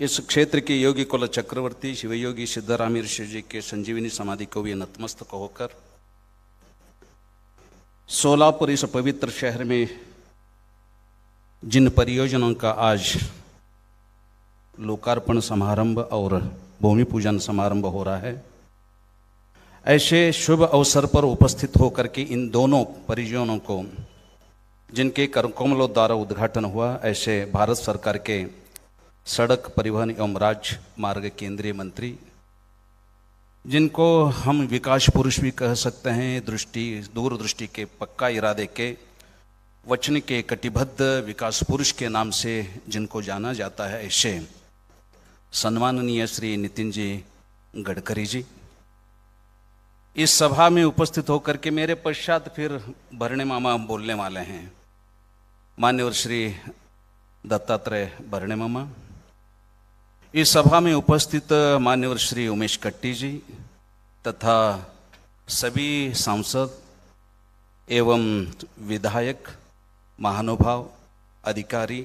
इस क्षेत्र के योगी कुल चक्रवर्ती शिवयोगी सिद्धरामी ऋषि जी के संजीवनी समाधि को भी नतमस्तक होकर सोलापुर इस पवित्र शहर में जिन परियोजनाओं का आज लोकार्पण समारंभ और भूमि पूजन समारंभ हो रहा है, ऐसे शुभ अवसर पर उपस्थित होकर के इन दोनों परियोजनाओं को जिनके करकोमलों द्वारा उद्घाटन हुआ, ऐसे भारत सरकार के सड़क परिवहन एवं राजमार्ग केंद्रीय मंत्री, जिनको हम विकास पुरुष भी कह सकते हैं, दूरदृष्टि के पक्का इरादे के वचन के कटिबद्ध विकास पुरुष के नाम से जिनको जाना जाता है, ऐसे सम्माननीय श्री नितिन जी गडकरी जी इस सभा में उपस्थित होकर के मेरे पश्चात फिर भरणे मामा बोलने वाले हैं। मान्यवर श्री दत्तात्रेय भरणे मामा, इस सभा में उपस्थित मान्यवर श्री उमेश कट्टी जी तथा सभी सांसद एवं विधायक, महानुभाव, अधिकारी,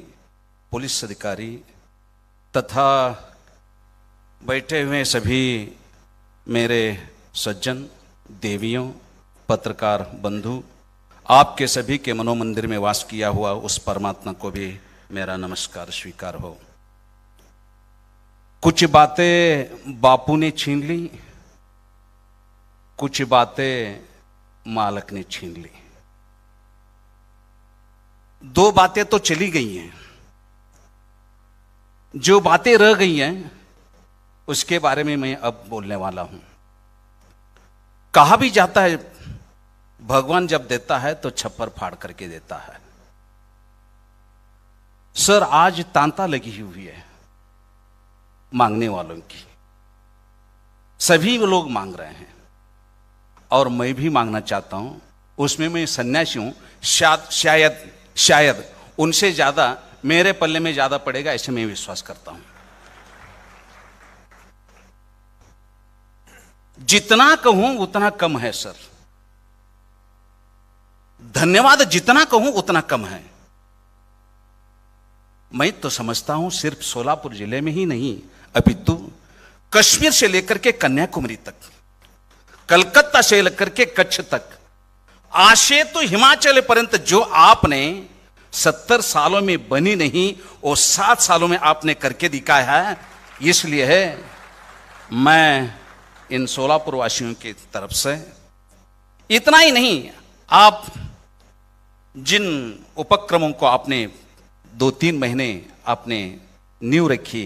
पुलिस अधिकारी तथा बैठे हुए सभी मेरे सज्जन, देवियों, पत्रकार बंधु, आपके सभी के मनोमंदिर में वास किया हुआ उस परमात्मा को भी मेरा नमस्कार स्वीकार हो। कुछ बातें बापू ने छीन ली, कुछ बातें मालक ने छीन ली। दो बातें तो चली गई हैं, जो बातें रह गई हैं उसके बारे में मैं अब बोलने वाला हूं। कहा भी जाता है भगवान जब देता है तो छप्पर फाड़ करके देता है। सर, आज तांता लगी हुई है मांगने वालों की, सभी लोग मांग रहे हैं और मैं भी मांगना चाहता हूं। उसमें मैं सन्यासी हूं, शायद उनसे ज्यादा मेरे पल्ले में ज्यादा पड़ेगा, ऐसे मैं विश्वास करता हूं। जितना कहूं उतना कम है सर, धन्यवाद जितना कहूं उतना कम है। मैं तो समझता हूं सिर्फ सोलापुर जिले में ही नहीं, अपितु कश्मीर से लेकर के कन्याकुमारी तक, कलकत्ता से लेकर के कच्छ तक, आशे तो हिमाचल पर्यंत जो आपने 70 सालों में बनी नहीं वो 7 सालों में आपने करके दिखाया है। इसलिए है मैं इन सोलापुर वासियों की तरफ से, इतना ही नहीं, आप जिन उपक्रमों को आपने 2-3 महीने आपने नींव रखी,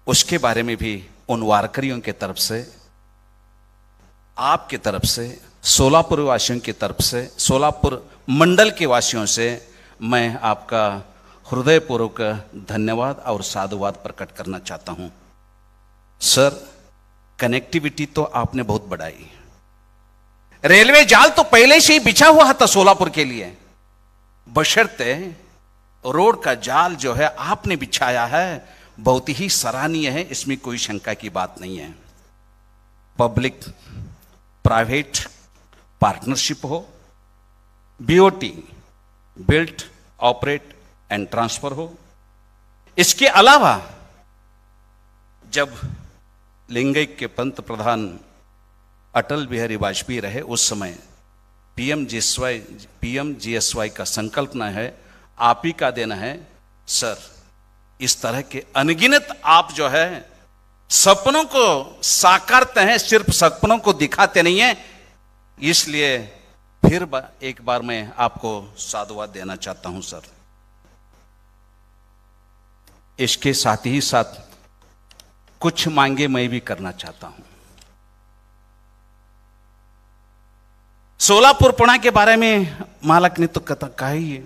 उसके बारे में भी उन वारकरियों के तरफ से, आपके तरफ से, सोलापुर वासियों की तरफ से, सोलापुर मंडल के वासियों से मैं आपका हृदयपूर्वक धन्यवाद और साधुवाद प्रकट करना चाहता हूं। सर, कनेक्टिविटी तो आपने बहुत बढ़ाई, रेलवे जाल तो पहले से ही बिछा हुआ था सोलापुर के लिए, बशर्ते रोड का जाल जो है आपने बिछाया है, बहुत ही सराहनीय है, इसमें कोई शंका की बात नहीं है। पब्लिक प्राइवेट पार्टनरशिप हो, BOT built operate and transfer हो। इसके अलावा जब लिंगैक के पंत प्रधान अटल बिहारी वाजपेयी रहे, उस समय पीएमजीएसवाई का संकल्पना है, आप ही का देना है सर। इस तरह के अनगिनत आप जो है सपनों को साकारते हैं, सिर्फ सपनों को दिखाते नहीं है। इसलिए फिर एक बार मैं आपको साधुवाद देना चाहता हूं सर। इसके साथ ही साथ कुछ मांगे मैं भी करना चाहता हूं। सोलापुर पुणा के बारे में मालक ने तो कहा ही है,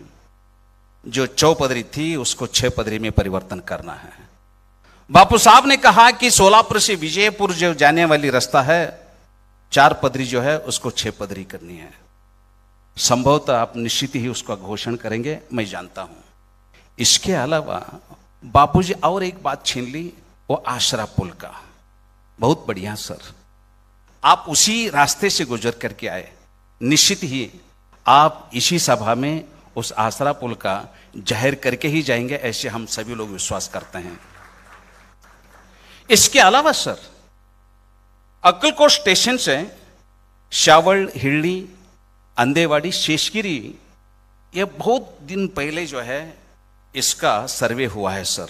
जो 4 पदरी थी उसको 6 पदरी में परिवर्तन करना है। बापू साहब ने कहा कि सोलापुर से विजयपुर जो जाने वाली रास्ता है, 4 पदरी जो है उसको 6 पदरी करनी है। संभवतः आप निश्चित ही उसका घोषणा करेंगे, मैं जानता हूं। इसके अलावा बापूजी और एक बात छीन ली, वो आसरा पुल का। बहुत बढ़िया सर, आप उसी रास्ते से गुजर करके आए, निश्चित ही आप इसी सभा में उस आसरा पुल का जाहिर करके ही जाएंगे, ऐसे हम सभी लोग विश्वास करते हैं। इसके अलावा सर, अक्कलकोट स्टेशन से शावल, हिरडी, अंदेवाड़ी, शेषगिरी, यह बहुत दिन पहले जो है इसका सर्वे हुआ है सर,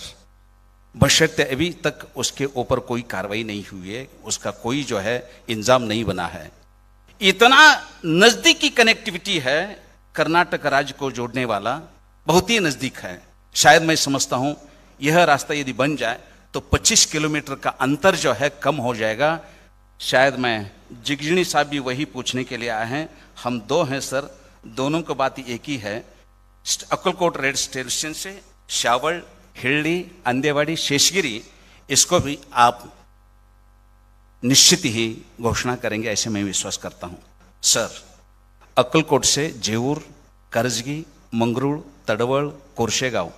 बशर्ते अभी तक उसके ऊपर कोई कार्रवाई नहीं हुई है, उसका कोई जो है इंजाम नहीं बना है। इतना नजदीकी कनेक्टिविटी है, कर्नाटक राज्य को जोड़ने वाला बहुत ही नजदीक है। शायद मैं समझता हूं यह रास्ता यदि बन जाए तो 25 किलोमीटर का अंतर जो है कम हो जाएगा। शायद मैं जिगजनी साहब भी वही पूछने के लिए आए हैं, हम दो हैं सर, दोनों की बात एक ही है। अक्कलकोट रेल स्टेशन से शावल, हिरडी, अंदेवाड़ी, शेषगिरी, इसको भी आप निश्चित ही घोषणा करेंगे ऐसे मैं विश्वास करता हूं सर। अक्कलकोट से जेऊर, करजगी, मंगरूळ, तडवळ, कोरशेगांव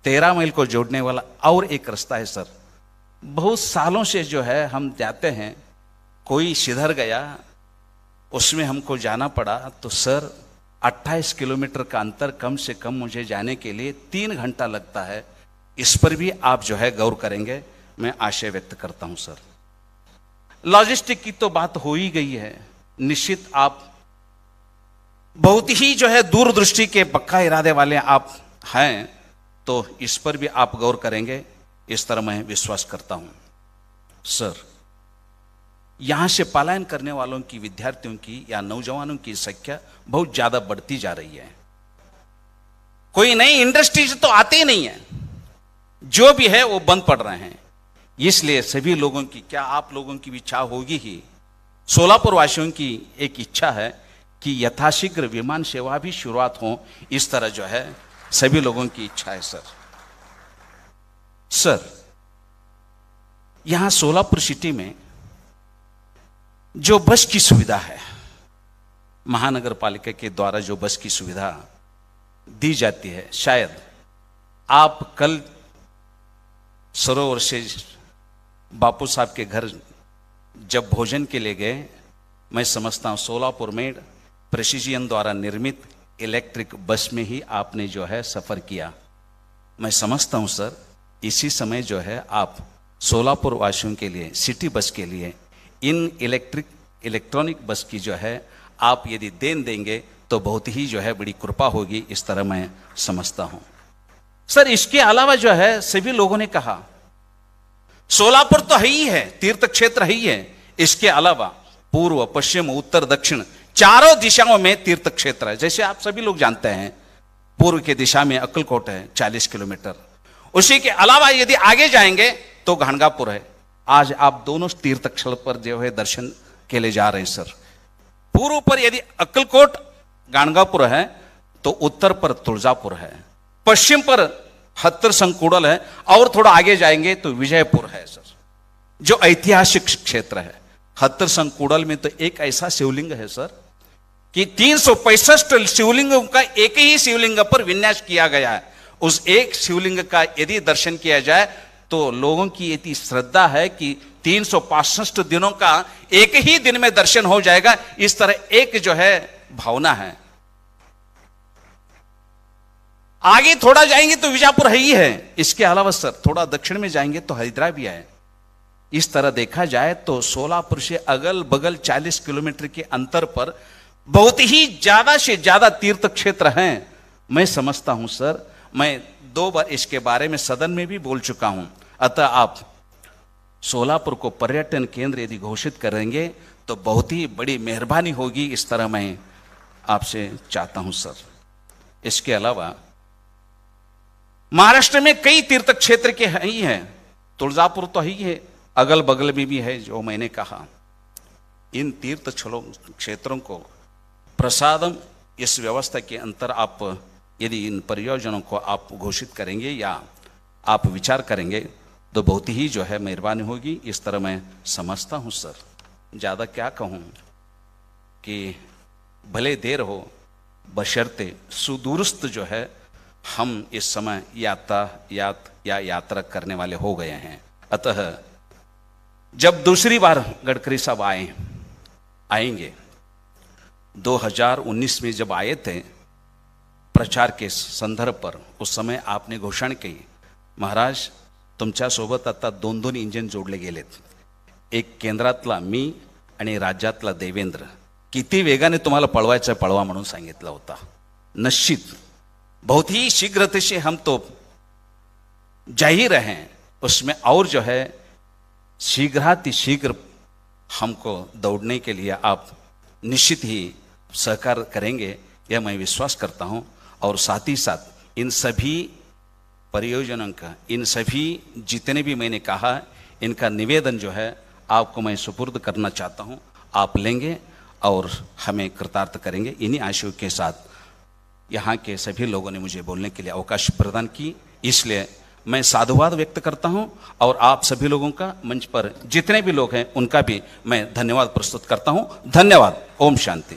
13 मील को जोड़ने वाला और एक रास्ता है सर। बहुत सालों से जो है हम जाते हैं, कोई सिधर गया, उसमें हमको जाना पड़ा, तो सर 28 किलोमीटर का अंतर कम से कम मुझे जाने के लिए 3 घंटा लगता है। इस पर भी आप जो है गौर करेंगे, मैं आशय व्यक्त करता हूं सर। लॉजिस्टिक की तो बात हो ही गई है, निश्चित आप बहुत ही जो है दूरदृष्टि के पक्का इरादे वाले आप हैं, तो इस पर भी आप गौर करेंगे, इस तरह मैं विश्वास करता हूं सर। यहां से पलायन करने वालों की, विद्यार्थियों की या नौजवानों की संख्या बहुत ज्यादा बढ़ती जा रही है। कोई नई इंडस्ट्रीज तो आते ही नहीं है, जो भी है वो बंद पड़ रहे हैं। इसलिए सभी लोगों की, क्या आप लोगों की भी इच्छा होगी ही, सोलापुर वासियों की एक इच्छा है कि यथाशीघ्र विमान सेवा भी शुरुआत हो, इस तरह जो है सभी लोगों की इच्छा है सर। सर, यहां सोलापुर सिटी में जो बस की सुविधा है, महानगर पालिका के द्वारा जो बस की सुविधा दी जाती है, शायद आप कल सरोवर से बापू साहब के घर जब भोजन के लिए गए, मैं समझता हूं सोलापुर में प्रेसिजन द्वारा निर्मित इलेक्ट्रिक बस में ही आपने जो है सफर किया। मैं समझता हूं सर, इसी समय जो है आप सोलापुर वासियों के लिए, सिटी बस के लिए इन इलेक्ट्रॉनिक बस की जो है आप यदि देन देंगे तो बहुत ही जो है बड़ी कृपा होगी, इस तरह मैं समझता हूं सर। इसके अलावा जो है सभी लोगों ने कहा सोलापुर तो है ही है, तीर्थ क्षेत्र है ही है, इसके अलावा पूर्व, पश्चिम, उत्तर, दक्षिण चारों दिशाओं में तीर्थ क्षेत्र है। जैसे आप सभी लोग जानते हैं, पूर्व की दिशा में अक्कलकोट है 40 किलोमीटर, उसी के अलावा यदि आगे जाएंगे तो गाणगापुर है। आज आप दोनों तीर्थ स्थल पर जो है दर्शन के लिए जा रहे हैं सर। पूर्व पर यदि अक्कलकोट, गाणगापुर है, तो उत्तर पर तुळजापुर है, पश्चिम पर हत्तर संकुड़ल है, और थोड़ा आगे जाएंगे तो विजयपुर है सर, जो ऐतिहासिक क्षेत्र है। हत्तर संकुड़ल में तो एक ऐसा शिवलिंग है सर कि 365 शिवलिंगों का एक ही शिवलिंग पर विन्यास किया गया है। उस एक शिवलिंग का यदि दर्शन किया जाए तो लोगों की इतनी श्रद्धा है कि 365 दिनों का एक ही दिन में दर्शन हो जाएगा, इस तरह एक जो है भावना है। आगे थोड़ा जाएंगे तो विजापुर है ही है, इसके अलावा सर थोड़ा दक्षिण में जाएंगे तो हरिद्रा भी है। इस तरह देखा जाए तो सोलापुर से अगल बगल 40 किलोमीटर के अंतर पर बहुत ही ज्यादा से ज्यादा तीर्थ क्षेत्र हैं। मैं समझता हूं सर, मैं 2 बार इसके बारे में सदन में भी बोल चुका हूं, अतः आप सोलापुर को पर्यटन केंद्र यदि घोषित करेंगे तो बहुत ही बड़ी मेहरबानी होगी, इस तरह मैं आपसे चाहता हूं सर। इसके अलावा महाराष्ट्र में कई तीर्थ क्षेत्र के ही हैं, तुळजापुर तो ही है, अगल बगल में भी है, जो मैंने कहा इन तीर्थ क्षेत्रों को प्रसादम इस व्यवस्था के अंतर आप यदि इन परियोजनाओं को आप घोषित करेंगे या आप विचार करेंगे तो बहुत ही जो है मेहरबानी होगी, इस तरह मैं समझता हूं सर। ज़्यादा क्या कहूं कि भले देर हो, बशर्ते सुदूरस्थ जो है हम इस समय यात्रा करने वाले हो गए हैं। अतः जब दूसरी बार गडकरी साहब आएंगे 2019 में जब आए थे प्रचार के संदर्भ पर, उस समय आपने घोषणा की, महाराज तुमच्यासोबत आता 2-2 इंजिन जोडले गेलेत. एक केंद्रातला मी आणि राज्यातला देवेंद्र. किती वेगाने तुम्हाला पळवायचं पळवा म्हणून सांगितलं होता. निश्चित बहुत ही शीघ्रता से हम तो जाहिर हैं उसमें, और जो है शीघ्र हमको दौड़ने के लिए आप निश्चित ही सहकार करेंगे, यह मैं विश्वास करता हूं. और साथ ही साथ इन सभी परियोजनाओं का, इन सभी जितने भी मैंने कहा, इनका निवेदन जो है आपको मैं सुपुर्द करना चाहता हूं. आप लेंगे और हमें कृतार्थ करेंगे. इन्हीं आशयों के साथ यहाँ के सभी लोगों ने मुझे बोलने के लिए अवकाश प्रदान की, इसलिए मैं साधुवाद व्यक्त करता हूं. और आप सभी लोगों का, मंच पर जितने भी लोग हैं उनका भी मैं धन्यवाद प्रस्तुत करता हूं. धन्यवाद. ओम शांति.